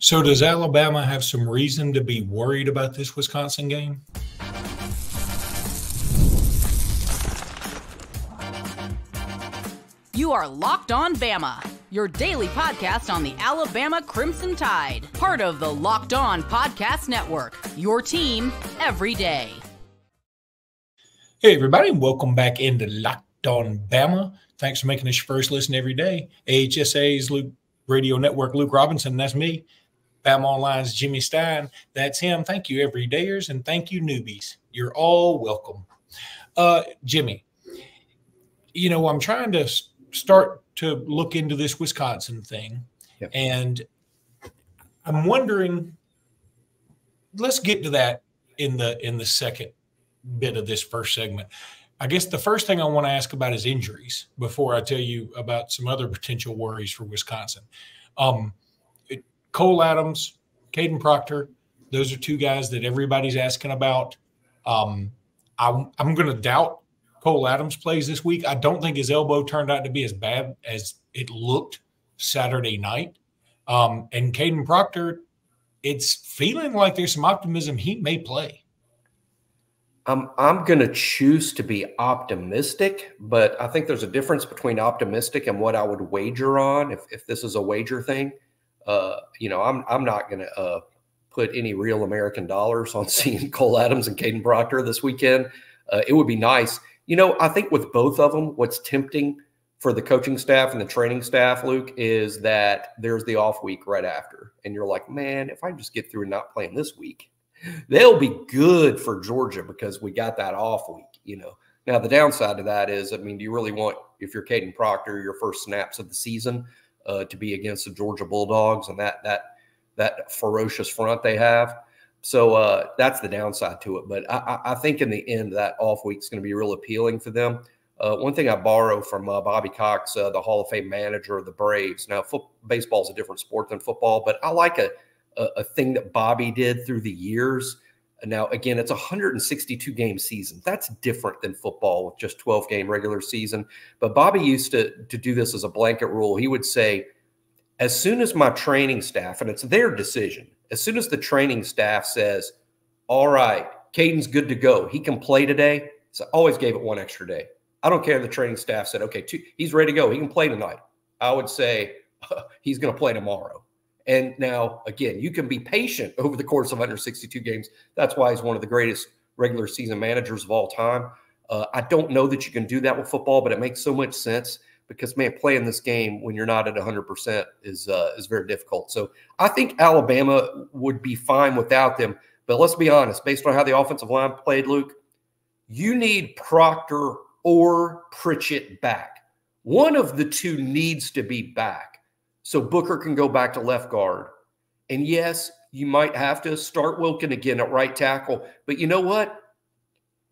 So does Alabama have some reason to be worried about this Wisconsin game? You are Locked On Bama, your daily podcast on the Alabama Crimson Tide, part of the Locked On Podcast Network, your team every day. Hey, everybody, and welcome back into Locked On Bama. Thanks for making this your first listen every day. AHSA's Radio Network, Luke Robinson, that's me. Bama Online's Jimmy Stein, that's him. Thank you, everydayers, and thank you, newbies. You're all welcome. Jimmy, you know, I'm trying to start to look into this Wisconsin thing, and I'm wondering, let's get to that in the second bit of this first segment. I guess the first thing I want to ask about is injuries before I tell you about some other potential worries for Wisconsin. Cole Adams, Kaden Proctor, those are two guys that everybody's asking about. I'm going to doubt Cole Adams plays this week. I don't think his elbow turned out to be as bad as it looked Saturday night. And Kaden Proctor, it's feeling like there's some optimism he may play. I'm going to choose to be optimistic, but I think there's a difference between optimistic and what I would wager on if this is a wager thing. You know, I'm not going to put any real American dollars on seeing Cole Adams and Kaden Proctor this weekend. It would be nice. You know, I think with both of them, what's tempting for the coaching staff and the training staff, Luke, is that there's the off week right after. And you're like, man, if I just get through and not playing this week, they'll be good for Georgia because we got that off week, you know. Now, the downside to that is, I mean, do you really want, if you're Kaden Proctor, your first snaps of the season to be against the Georgia Bulldogs and that ferocious front they have? So that's the downside to it. But I think in the end, that off week is going to be real appealing for them. One thing I borrow from Bobby Cox, the Hall of Fame manager of the Braves. Now, baseball is a different sport than football, but I like a thing that Bobby did through the years. Now, again, it's a 162-game season. That's different than football with just 12-game regular season. But Bobby used to do this as a blanket rule. He would say, as soon as my training staff, and it's their decision, as soon as the training staff says, all right, Caden's good to go, he can play today, so I always gave it one extra day. I don't care if the training staff said, okay, he's ready to go, he can play tonight. I would say he's going to play tomorrow. And now, again, you can be patient over the course of 162 games. That's why he's one of the greatest regular season managers of all time. I don't know that you can do that with football, but it makes so much sense because, man, playing this game when you're not at 100% is very difficult. So I think Alabama would be fine without them. But let's be honest, based on how the offensive line played, Luke, you need Proctor or Pritchett back. One of the two needs to be back. So Booker can go back to left guard. And yes, you might have to start Wilkin again at right tackle. But you know what?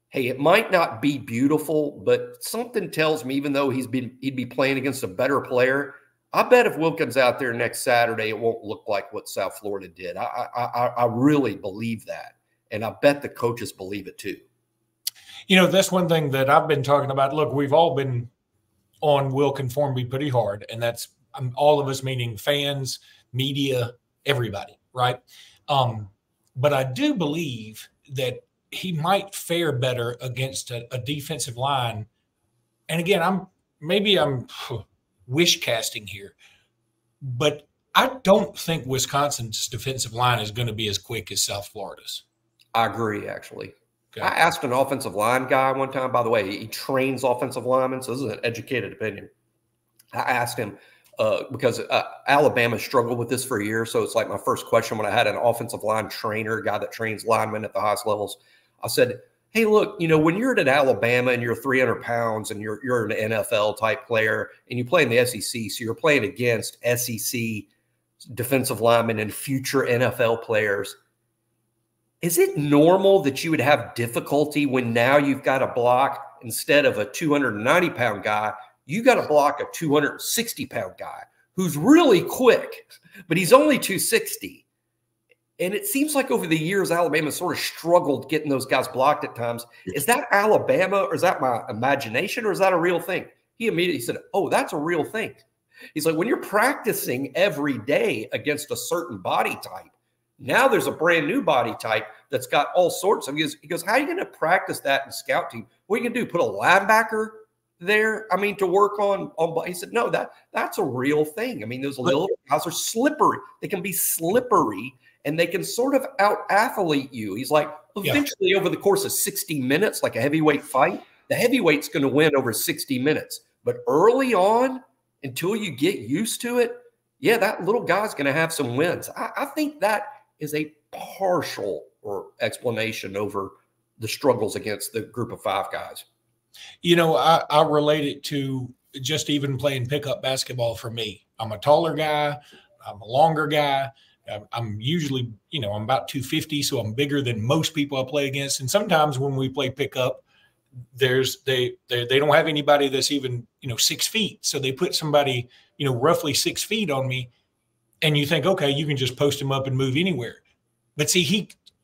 Hey, it might not be beautiful, but something tells me, even though he'd be playing against a better player, I bet if Wilkin's out there next Saturday, it won't look like what South Florida did. I really believe that. And I bet the coaches believe it too. You know, that's one thing that I've been talking about. Look, we've all been on Wilkin Formby pretty hard, and that's all of us, meaning fans, media, everybody, right? But I do believe that he might fare better against a defensive line. And again, I'm wish casting here, but I don't think Wisconsin's defensive line is going to be as quick as South Florida's. I agree, actually. Okay. I asked an offensive line guy one time, by the way, he trains offensive linemen, so this is an educated opinion. I asked him, because Alabama struggled with this for a year. So it's like my first question when I had an offensive line trainer, a guy that trains linemen at the highest levels. I said, hey, look, you know, when you're at Alabama and you're 300 pounds and you're an NFL type player and you play in the SEC, so you're playing against SEC defensive linemen and future NFL players, is it normal that you would have difficulty when now you've got to block, instead of a 290-pound guy, you got to block a 260-pound guy who's really quick, but he's only 260. And it seems like over the years, Alabama sort of struggled getting those guys blocked at times. Is that Alabama, or is that my imagination, or is that a real thing? He immediately said, oh, that's a real thing. He's like, when you're practicing every day against a certain body type, now there's a brand new body type that's got all sorts of. He goes, how are you going to practice that in scout team? What are you going to do? Put a linebacker there? I mean, to work on. He said, no, that's a real thing. I mean, those little guys are slippery. They can be slippery, and they can sort of out-athlete you. He's like, eventually over the course of 60 minutes, like a heavyweight fight, the heavyweight's going to win over 60 minutes. But early on, until you get used to it, yeah, that little guy's going to have some wins. I think that is a partial or explanation over the struggles against the group of 5 guys. You know, I relate it to just even playing pickup basketball for me. I'm a taller guy. I'm a longer guy. I'm usually, you know, I'm about 250, so I'm bigger than most people I play against. And sometimes when we play pickup, they don't have anybody that's even, you know, 6 feet. So they put somebody, you know, roughly 6 feet on me, and you think, okay, you can just post him up and move anywhere. But see,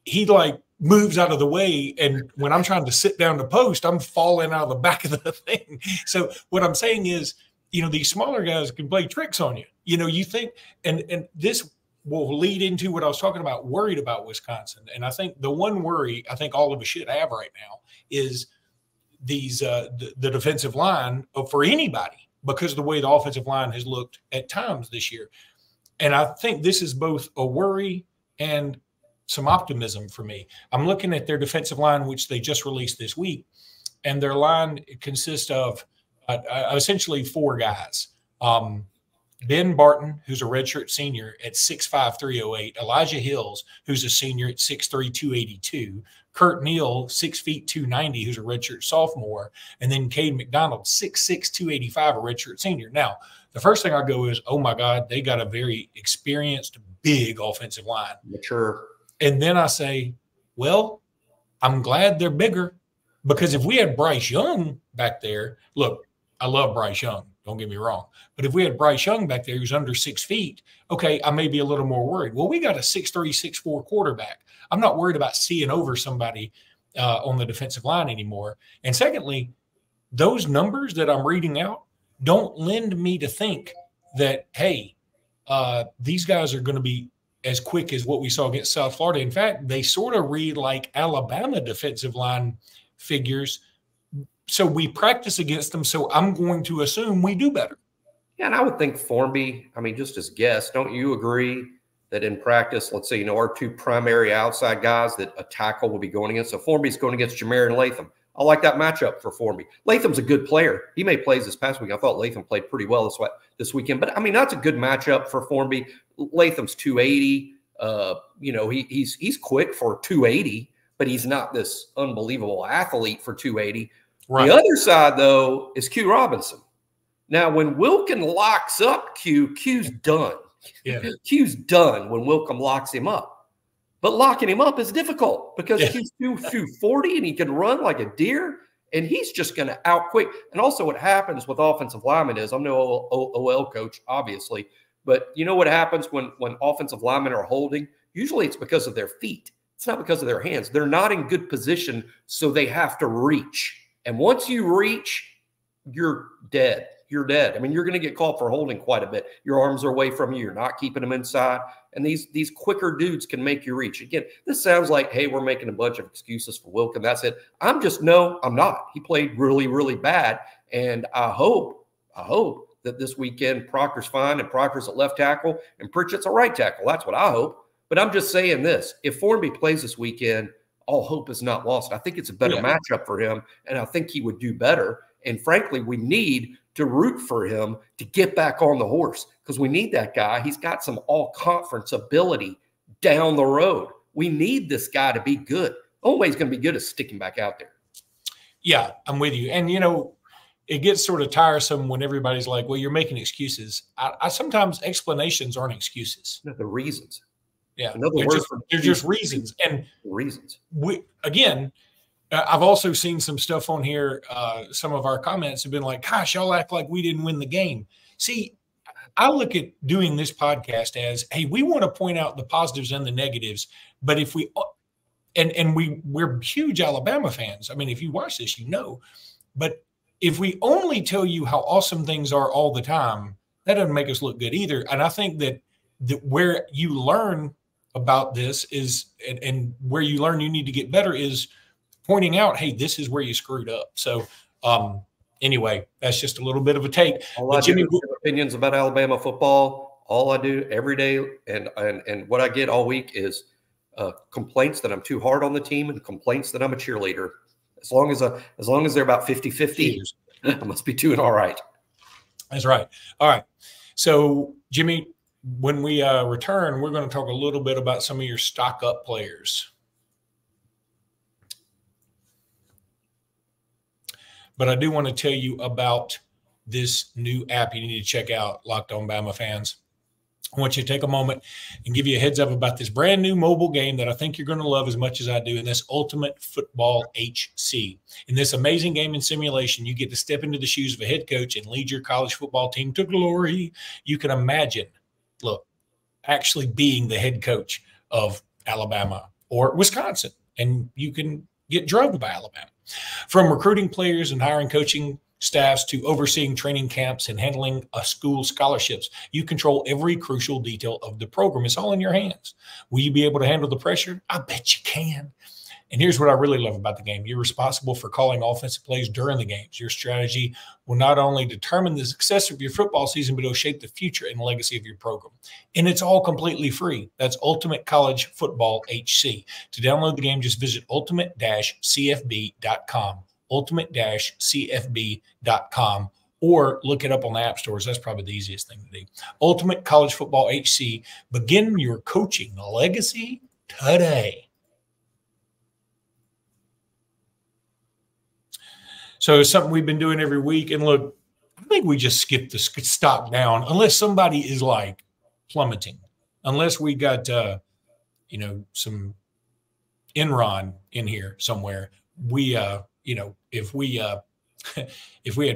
he like moves out of the way, and when I'm trying to sit down to post, I'm falling out of the back of the thing. So what I'm saying is, you know, these smaller guys can play tricks on you. You know, you think, and this will lead into what I was talking about, worried about Wisconsin. And I think the one worry I think all of us should have right now is these the defensive line for anybody, because of the way the offensive line has looked at times this year. And I think this is both a worry and some optimism for me. I'm looking at their defensive line, which they just released this week, and their line consists of essentially 4 guys. Ben Barton, who's a redshirt senior at 6'5", 308. Elijah Hills, who's a senior at 6'3", 282. Kurt Neal, 6 feet, 290, who's a redshirt sophomore. And then Cade McDonald, 6'6", 285, a redshirt senior. Now, the first thing I go is, oh, my God, they got a very experienced, big offensive line. Mature. And then I say, well, I'm glad they're bigger, because if we had Bryce Young back there, look, I love Bryce Young. Don't get me wrong. But if we had Bryce Young back there who's under 6 feet, okay, I may be a little more worried. Well, we got a 6'3", 6'4 quarterback. I'm not worried about seeing over somebody on the defensive line anymore. And secondly, those numbers that I'm reading out don't lend me to think that, hey, these guys are going to be as quick as what we saw against South Florida. In fact, they sort of read like Alabama defensive line figures. So we practice against them, so I'm going to assume we do better. Yeah, and I would think Formby, I mean, just as guess, don't you agree that in practice, let's say, you know, our 2 primary outside guys that a tackle will be going against? So Formby's going against Jameer and Latham. I like that matchup for Formby. Latham's a good player. He made plays this past week. I thought Latham played pretty well this weekend. But, I mean, that's a good matchup for Formby. Latham's 280. You know, he's quick for 280, but he's not this unbelievable athlete for 280. Right. The other side, though, is Q Robinson. Now, when Wilkin locks up Q's done. Yeah. Q's done when Wilkin locks him up. But locking him up is difficult because Q's 240 and he can run like a deer, and he's just going to outquick. And also what happens with offensive linemen is, I'm no OL coach, obviously, but you know what happens when offensive linemen are holding? Usually it's because of their feet. It's not because of their hands. They're not in good position, so they have to reach. And once you reach, you're dead. You're dead. I mean, you're going to get called for holding quite a bit. Your arms are away from you. You're not keeping them inside. And these quicker dudes can make you reach. Again, this sounds like, hey, we're making a bunch of excuses for Wilkin. That's it. I'm not. He played really, really bad. And I hope that this weekend Proctor's fine and Proctor's at left tackle and Pritchett's a right tackle. That's what I hope. But I'm just saying this. If Formby plays this weekend, all hope is not lost. I think it's a better matchup for him, and I think he would do better. And frankly, we need to root for him to get back on the horse because we need that guy. He's got some all-conference ability down the road. We need this guy to be good. The only way he's going to be good is sticking back out there. Yeah, I'm with you. And, you know, it gets sort of tiresome when everybody's like, well, you're making excuses. I sometimes explanations aren't excuses. The reasons. Yeah, they're just reasons. And reasons. I've also seen some stuff on here. Some of our comments have been like, gosh, y'all act like we didn't win the game. See, I look at doing this podcast as, hey, we want to point out the positives and the negatives. But if we we're huge Alabama fans. I mean, if you watch this, you know. But if we only tell you how awesome things are all the time, that doesn't make us look good either. And I think that where you learn about this is, and where you learn you need to get better is pointing out, hey, this is where you screwed up. So anyway, that's just a little bit of a take. All I do is give opinions about Alabama football. All I do every day and what I get all week is complaints that I'm too hard on the team and complaints that I'm a cheerleader. As long as they're about 50-50, I must be doing all right. That's right. All right. So, Jimmy, when we return, we're going to talk a little bit about some of your stock up players. But I do want to tell you about this new app you need to check out, Locked On Bama fans. I want you to take a moment and give you a heads up about this brand new mobile game that I think you're going to love as much as I do, and this Ultimate Football HC. In this amazing game and simulation, you get to step into the shoes of a head coach and lead your college football team to glory. You can imagine, look, actually being the head coach of Alabama or Wisconsin, and you can get drugged by Alabama. From recruiting players and hiring coaching staffs to overseeing training camps and handling school scholarships, you control every crucial detail of the program. It's all in your hands. Will you be able to handle the pressure? I bet you can. And here's what I really love about the game. You're responsible for calling offensive plays during the games. Your strategy will not only determine the success of your football season, but it'll shape the future and legacy of your program. And it's all completely free. That's Ultimate College Football HC. To download the game, just visit ultimate-cfb.com. ultimate-cfb.com, or look it up on the app stores. That's probably the easiest thing to do. Ultimate College Football HC. Begin your coaching legacy today. So it's something we've been doing every week. And look, I think we just skipped the stock down unless somebody is like plummeting, unless we got, some Enron in here somewhere. We, if we had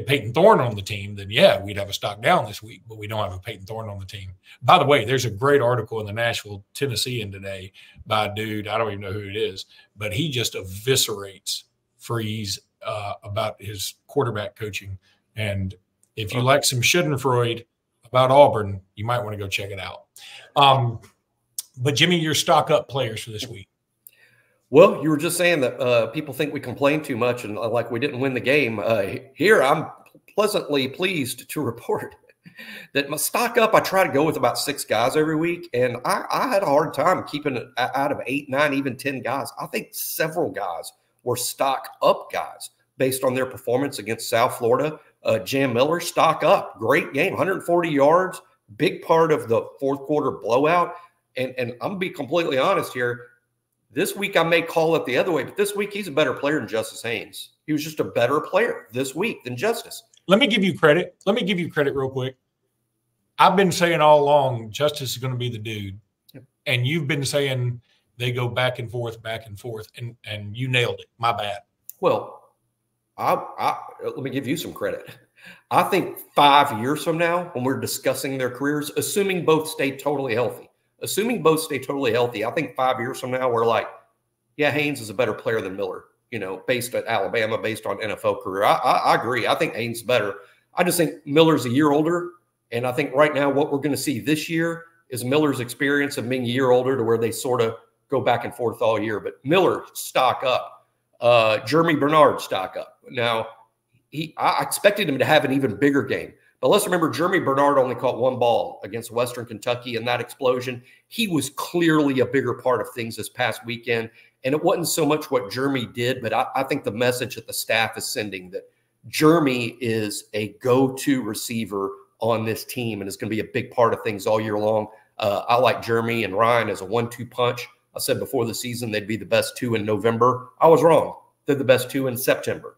Peyton Thorne on the team, then yeah, we'd have a stock down this week, but we don't have a Peyton Thorne on the team. By the way, there's a great article in the Nashville Tennessean today by a dude, I don't even know who it is, but he just eviscerates Freeze about his quarterback coaching. And if you like some Schadenfreude about Auburn, you might want to go check it out. But Jimmy, your stock up players for this week. Well, you were just saying that people think we complain too much and like we didn't win the game. Here, I'm pleasantly pleased to report that my stock up, I try to go with about 6 guys every week, and I had a hard time keeping it out of 8, 9, even 10 guys. I think several guys were stock up guys based on their performance against South Florida. Jam Miller, stock up, great game, 140 yards, big part of the fourth quarter blowout. And I'm going to be completely honest here. This week I may call it the other way, but this week he's a better player than Justice Haynes. He was just a better player this week than Justice. Let me give you credit. Real quick. I've been saying all along Justice is going to be the dude. Yep. And you've been saying they go back and forth, and you nailed it. My bad. Well, let me give you some credit. I think 5 years from now, when we're discussing their careers, assuming both stay totally healthy, I think 5 years from now, we're like, yeah, Haynes is a better player than Miller, based at Alabama, based on NFL career. I agree. I think Haynes is better. I just think Miller's a year older. And I think right now what we're going to see this year is Miller's experience of being a year older to where they sort of go back and forth all year. But Miller, stock up. Jeremy Bernard, stock up. Now, I expected him to have an even bigger game. But let's remember, Jeremy Bernard only caught 1 ball against Western Kentucky in that explosion. He was clearly a bigger part of things this past weekend. And it wasn't so much what Jeremy did, but I think the message that the staff is sending that Jeremy is a go-to receiver on this team and is going to be a big part of things all year long. I like Jeremy and Ryan as a 1-2 punch. I said before the season they'd be the best 2 in November. I was wrong. They're the best 2 in September.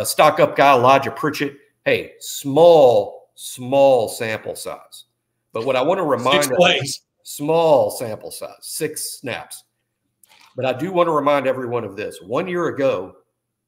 Stock up guy Elijah Pritchett. Hey, small sample size. But what I want to remind everyone, small sample size, 6 snaps. But I do want to remind everyone of this. 1 year ago,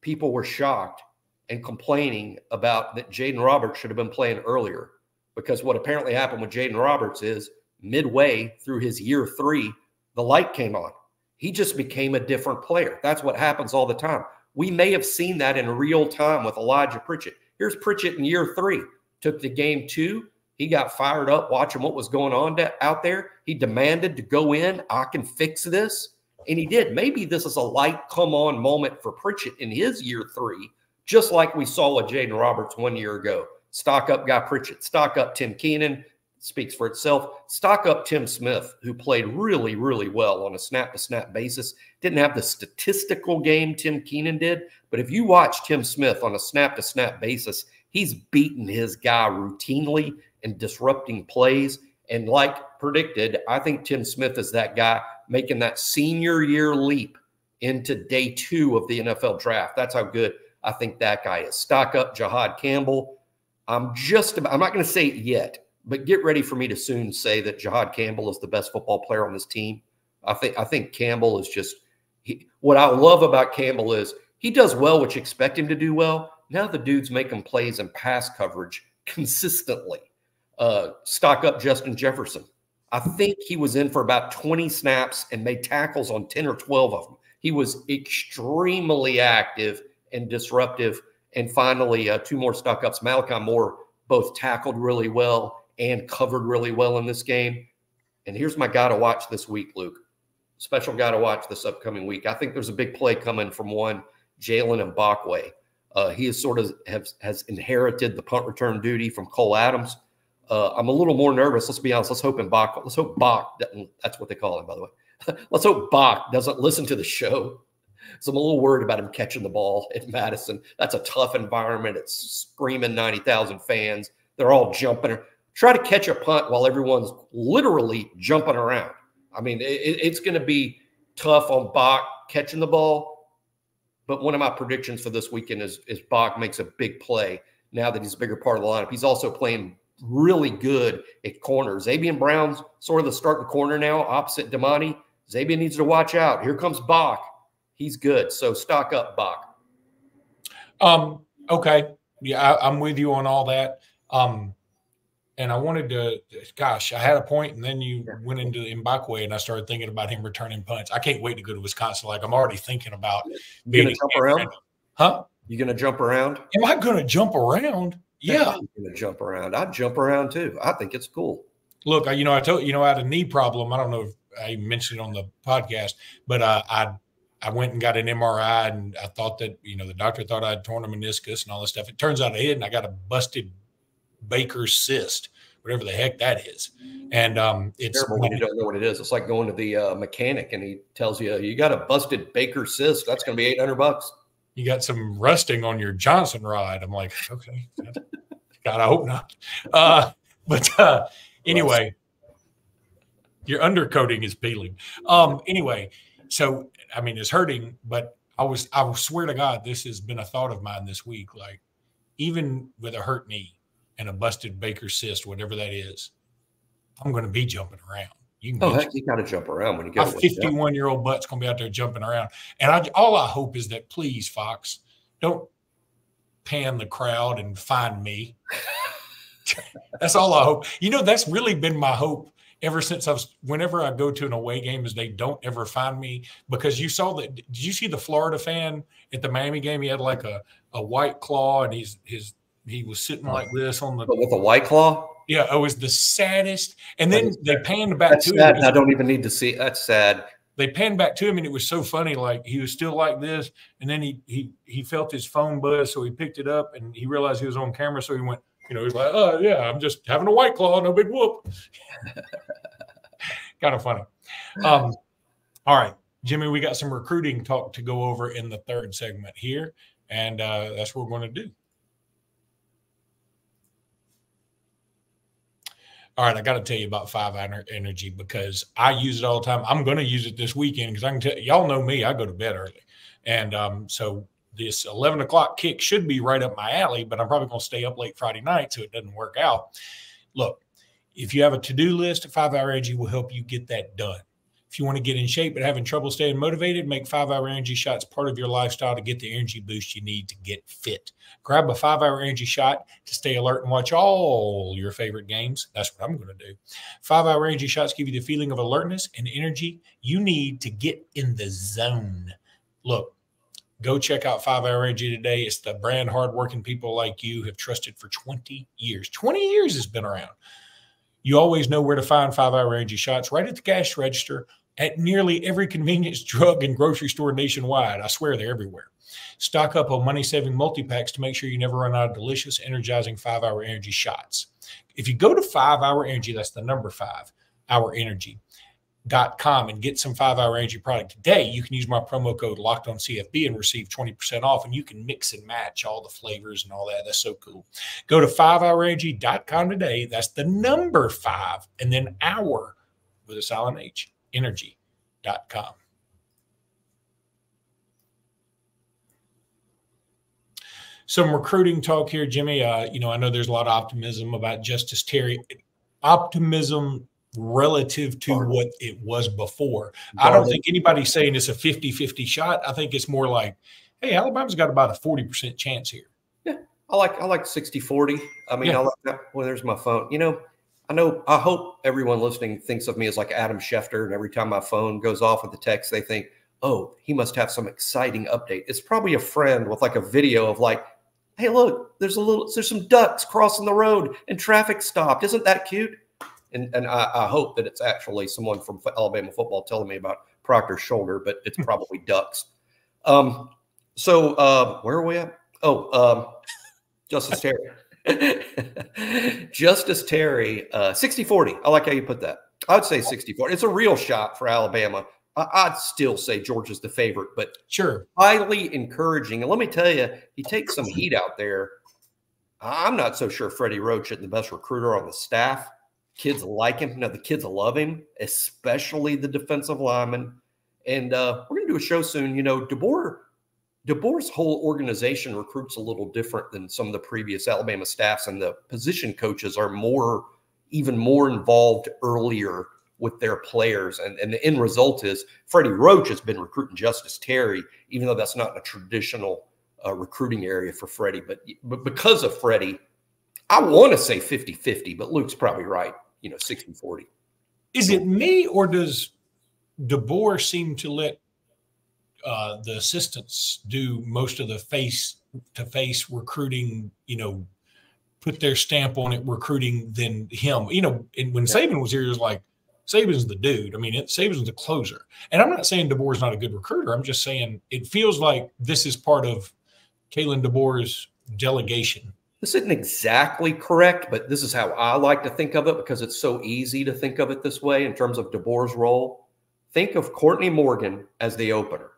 people were shocked and complaining about that Jaden Roberts should have been playing earlier, because what apparently happened with Jaden Roberts is midway through his year 3, the light came on. He just became a different player. That's what happens all the time. We may have seen that in real time with Elijah Pritchett. Here's Pritchett in year 3. Took the game 2. He got fired up watching what was going on out there. He demanded to go in. I can fix this. And he did. Maybe this is a light come on moment for Pritchett in his year 3, just like we saw with Jaden Roberts 1 year ago. Stock up Guy Pritchett. Stock up Tim Keenan. Speaks for itself. Stock up Tim Smith, who played really, really well on a snap-to-snap basis. Didn't have the statistical game Tim Keenan did, but if you watch Tim Smith on a snap-to-snap basis, he's beating his guy routinely and disrupting plays. And like predicted, I think Tim Smith is that guy making that senior year leap into day 2 of the NFL draft. That's how good I think that guy is. Stock up Jahad Campbell. I'm not going to say it yet, but get ready for me to soon say that Jahad Campbell is the best football player on this team. I think Campbell is just what I love about Campbell is he does well, what you expect him to do well. Now the dude's making plays and pass coverage consistently. Stock up Justin Jefferson. I think he was in for about 20 snaps and made tackles on 10 or 12 of them. He was extremely active and disruptive. And finally, 2 more stock ups. Malachi Moore both tackled really well and covered really well in this game. And here's my guy to watch this week, Luke. Special guy to watch this upcoming week. I think there's a big play coming from one Jalen Mbakwe. He is sort of has inherited the punt return duty from Cole Adams. I'm a little more nervous. Let's be honest. Let's hope Bach, that's what they call him, by the way. Let's hope Bach doesn't listen to the show. So I'm a little worried about him catching the ball at Madison. That's a tough environment. It's screaming 90,000 fans. They're all jumping. Try to catch a punt while everyone's literally jumping around. I mean, it's going to be tough on Bach catching the ball. But one of my predictions for this weekend is Bach makes a big play now that he's a bigger part of the lineup. He's also playing really good at corner. Zabian Brown's sort of the starting corner now, opposite Damani. Zabian needs to watch out. Here comes Bach. He's good. So stock up Bach. Okay. Yeah, I'm with you on all that. And I wanted to, gosh, I had a point, and then you went into Mbakwe, and I started thinking about him returning punts. I can't wait to go to Wisconsin. Like, I'm already thinking about being going to jump around. Huh? You going to jump around? Am I going to jump around? Yeah. You're going to jump around. I'd jump around too. I think it's cool. Look, I told you, I had a knee problem. I don't know if I mentioned it on the podcast, but I went and got an MRI, and I thought that, the doctor thought I'd torn a meniscus and all this stuff. It turns out I didn't. I got a busted Baker's cyst, whatever the heck that is. And it's terrible when you don't know what it is. It's like going to the mechanic and he tells you, you got a busted Baker's cyst. That's going to be $800. You got some rusting on your Johnson rod. I'm like, okay, God, I hope not. But anyway, your undercoating is peeling. Anyway, so, I mean, it's hurting, but I swear to God, this has been a thought of mine this week. Like, even with a hurt knee and a busted Baker's cyst, whatever that is, I'm going to be jumping around. You got to jump around when you go. My 51-year-old butt's going to be out there jumping around. And all I hope is that, please, Fox, don't pan the crowd and find me. That's all I hope. That's really been my hope ever since whenever I go to an away game, is they don't ever find me, because you saw that. Did you see the Florida fan at the Miami game? He had like a White Claw, and he was sitting like this on the. But with a White Claw? Yeah, it was the saddest. And then they panned back to him. I don't even need to see. That's sad. They panned back to him, and it was so funny. Like, he was still like this, and then he felt his phone buzz, so he picked it up, and he realized he was on camera, so he went. He was like, oh, yeah, I'm just having a White Claw, no big whoop. Kind of funny. All right, Jimmy, we got some recruiting talk to go over in the third segment here, and that's what we're going to do. All right, I got to tell you about 5-Hour Energy, because I use it all the time. I'm going to use it this weekend because I can tell y'all know me. I go to bed early, and so this 11 o'clock kick should be right up my alley, but I'm probably going to stay up late Friday night so it doesn't work out. Look, if you have a to-do list, 5-Hour Energy will help you get that done. If you want to get in shape but having trouble staying motivated, make 5-Hour Energy shots part of your lifestyle to get the energy boost you need to get fit. Grab a 5-Hour Energy shot to stay alert and watch all your favorite games. That's what I'm going to do. 5-Hour Energy shots give you the feeling of alertness and energy you need to get in the zone. Look, Go check out 5 Hour Energy today. It's the brand hardworking people like you have trusted for 20 years. 20 years it's been around. You always know where to find 5 Hour Energy shots right at the cash register at nearly every convenience, drug, and grocery store nationwide. I swear they're everywhere. Stock up on money-saving multi-packs to make sure you never run out of delicious, energizing 5 Hour Energy shots. If you go to 5 Hour Energy, that's the number 5, hourenergy.com, and get some 5 Hour Energy product today, you can use my promo code LOCKEDONCFB and receive 20% off, and you can mix and match all the flavors and all that. That's so cool. Go to 5hourenergy.com today. That's the number 5, and then hour with a silent H, energy.com. Some recruiting talk here, Jimmy. I know there's a lot of optimism about Justice Terry. Optimism relative to what it was before. I don't think anybody's saying it's a 50-50 shot. I think it's more like, hey, Alabama's got about a 40% chance here. Yeah, I like 60-40. I mean, I like that. Well, there's my phone. I hope everyone listening thinks of me as like Adam Schefter, and every time my phone goes off with a text, they think, oh, he must have some exciting update. It's probably a friend with like a video of like, hey, look, there's some ducks crossing the road and traffic stopped. Isn't that cute? And I hope that it's actually someone from Alabama football telling me about Proctor's shoulder, but it's probably ducks. So where are we at? Justice Terry. Justice Terry, 60-40. I like how you put that. I would say 60-40. It's a real shot for Alabama. I'd still say Georgia's the favorite, but sure, highly encouraging. And let me tell you, he takes some heat out there. I'm not so sure Freddie Roach is the best recruiter on the staff. Kids like him. No, the kids love him, especially the defensive linemen. And we're going to do a show soon. DeBoer's whole organization recruits a little different than some of the previous Alabama staffs, and the position coaches are even more involved earlier with their players. And the end result is Freddie Roach has been recruiting Justice Terry, even though that's not a traditional recruiting area for Freddie. But because of Freddie, I want to say 50-50, but Luke's probably right, 60-40. Is it me, or does DeBoer seem to let the assistants do most of the face-to-face recruiting, put their stamp on it recruiting than him? And when Saban was here, it was like, Saban's the dude. I mean, Saban's the closer. And I'm not saying DeBoer's not a good recruiter. I'm just saying it feels like this is part of Kalen DeBoer's delegation. This isn't exactly correct, but this is how I like to think of it because it's so easy to think of it this way in terms of DeBoer's role. Think of Courtney Morgan as the opener.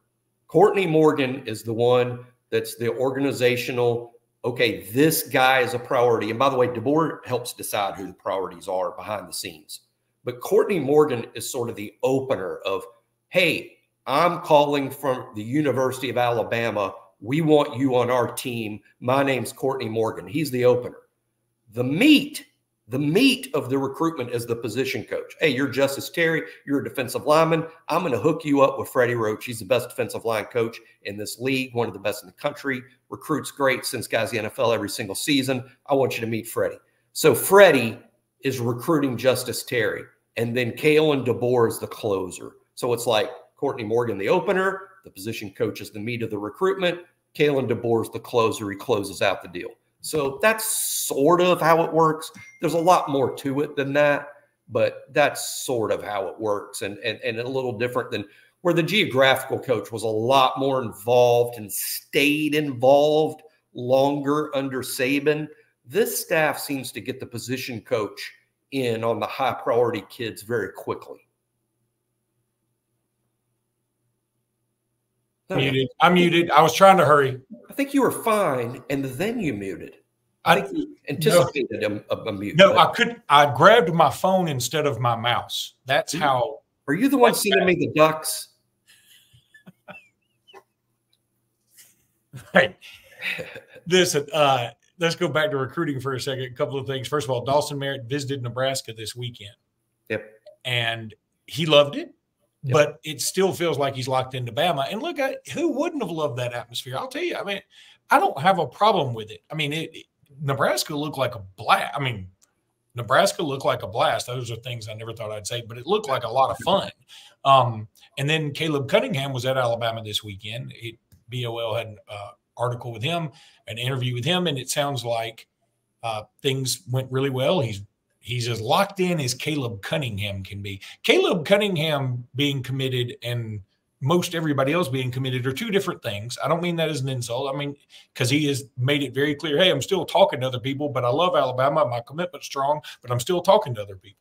Courtney Morgan is the one that's the organizational, okay, this guy is a priority. And by the way, DeBoer helps decide who the priorities are behind the scenes. But Courtney Morgan is sort of the opener of, hey, I'm calling from the University of Alabama. We want you on our team. My name's Courtney Morgan. He's the opener. The meat of the recruitment is the position coach. Hey, you're Justice Terry. You're a defensive lineman. I'm going to hook you up with Freddie Roach. He's the best defensive line coach in this league, one of the best in the country. Recruits great, sends guys to the NFL every single season. I want you to meet Freddie. So Freddie is recruiting Justice Terry. And then Kalen DeBoer is the closer. So it's like Courtney Morgan, the opener, the position coach is the meat of the recruitment. Kalen DeBoer is the closer. He closes out the deal. So that's sort of how it works. There's a lot more to it than that, but that's sort of how it works. And a little different than where the geographical coach was a lot more involved and stayed involved longer under Saban. This staff seems to get the position coach in on the high priority kids very quickly. I'm muted. I was trying to hurry. I think you were fine, and then you muted. I think you anticipated a mute. No, I grabbed my phone instead of my mouse. That's how. Are you the one sending me the ducks? Right. Listen, let's go back to recruiting for a second. A couple of things. First of all, Dawson Merritt visited Nebraska this weekend. Yep. And he loved it. Yep. But it still feels like he's locked into Bama. And look, who wouldn't have loved that atmosphere? I'll tell you. I mean, I don't have a problem with it. I mean, Nebraska looked like a blast. I mean, Nebraska looked like a blast. Those are things I never thought I'd say, but it looked like a lot of fun. And then Caleb Cunningham was at Alabama this weekend. BOL had an article with him, an interview with him, and it sounds like things went really well. He's as locked in as Caleb Cunningham can be. Caleb Cunningham being committed and most everybody else being committed are two different things. I don't mean that as an insult. I mean, because he has made it very clear, hey, I'm still talking to other people, but I love Alabama. My commitment's strong, but I'm still talking to other people.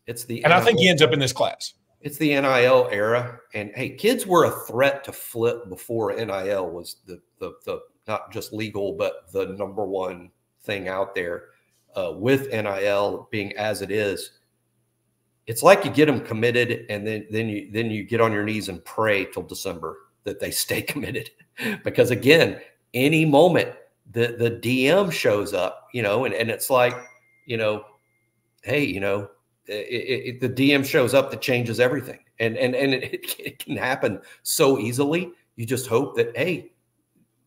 And I think he ends up in this class. It's the NIL era. And hey, kids were a threat to flip before NIL was the not just legal, but the number one thing out there. With NIL being as it is, it's like you get them committed, and then you get on your knees and pray till December that they stay committed, because again, any moment the DM shows up, and it's like, hey, the DM shows up that changes everything, and it can happen so easily. You just hope that, hey,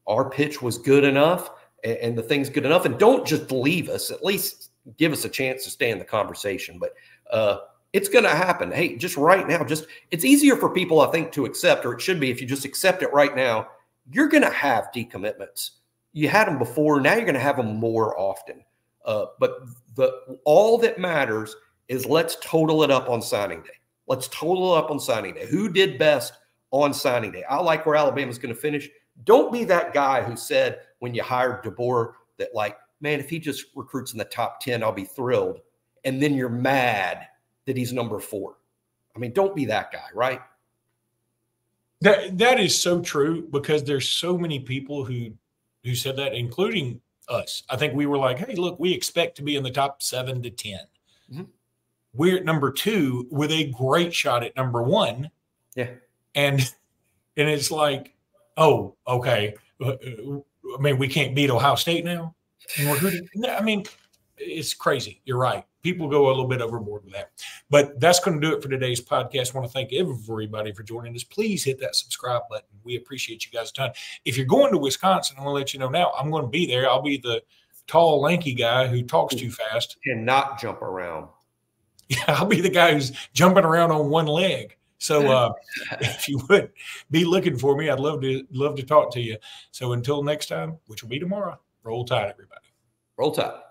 our pitch was good enough and the thing's good enough, and don't just leave us. At least give us a chance to stay in the conversation. But it's going to happen. Hey, just right now, it's easier for people, I think, to accept, or it should be, if you just accept it right now. You're going to have decommitments. You had them before. Now you're going to have them more often. But all that matters is let's total it up on signing day. Let's total it up on signing day. Who did best on signing day? I like where Alabama's going to finish. Don't be that guy who said when you hired DeBoer that, like, man, if he just recruits in the top 10, I'll be thrilled. And then you're mad that he's number 4. I mean, don't be that guy, right? That is so true, because there's so many people who said that, including us. I think we were like, hey, look, we expect to be in the top 7 to 10. Mm-hmm. We're at number 2 with a great shot at number 1. Yeah. And it's like, oh, okay. I mean, we can't beat Ohio State now. I mean, it's crazy. You're right. People go a little bit overboard with that. But that's going to do it for today's podcast. I want to thank everybody for joining us. Please hit that subscribe button. We appreciate you guys a ton. If you're going to Wisconsin, I want to let you know now, I'm going to be there. I'll be the tall, lanky guy who talks too fast. Cannot jump around. Yeah, I'll be the guy who's jumping around on one leg. So if you would be looking for me, I'd love to talk to you. So until next time, which will be tomorrow, roll tide, everybody. Roll tide.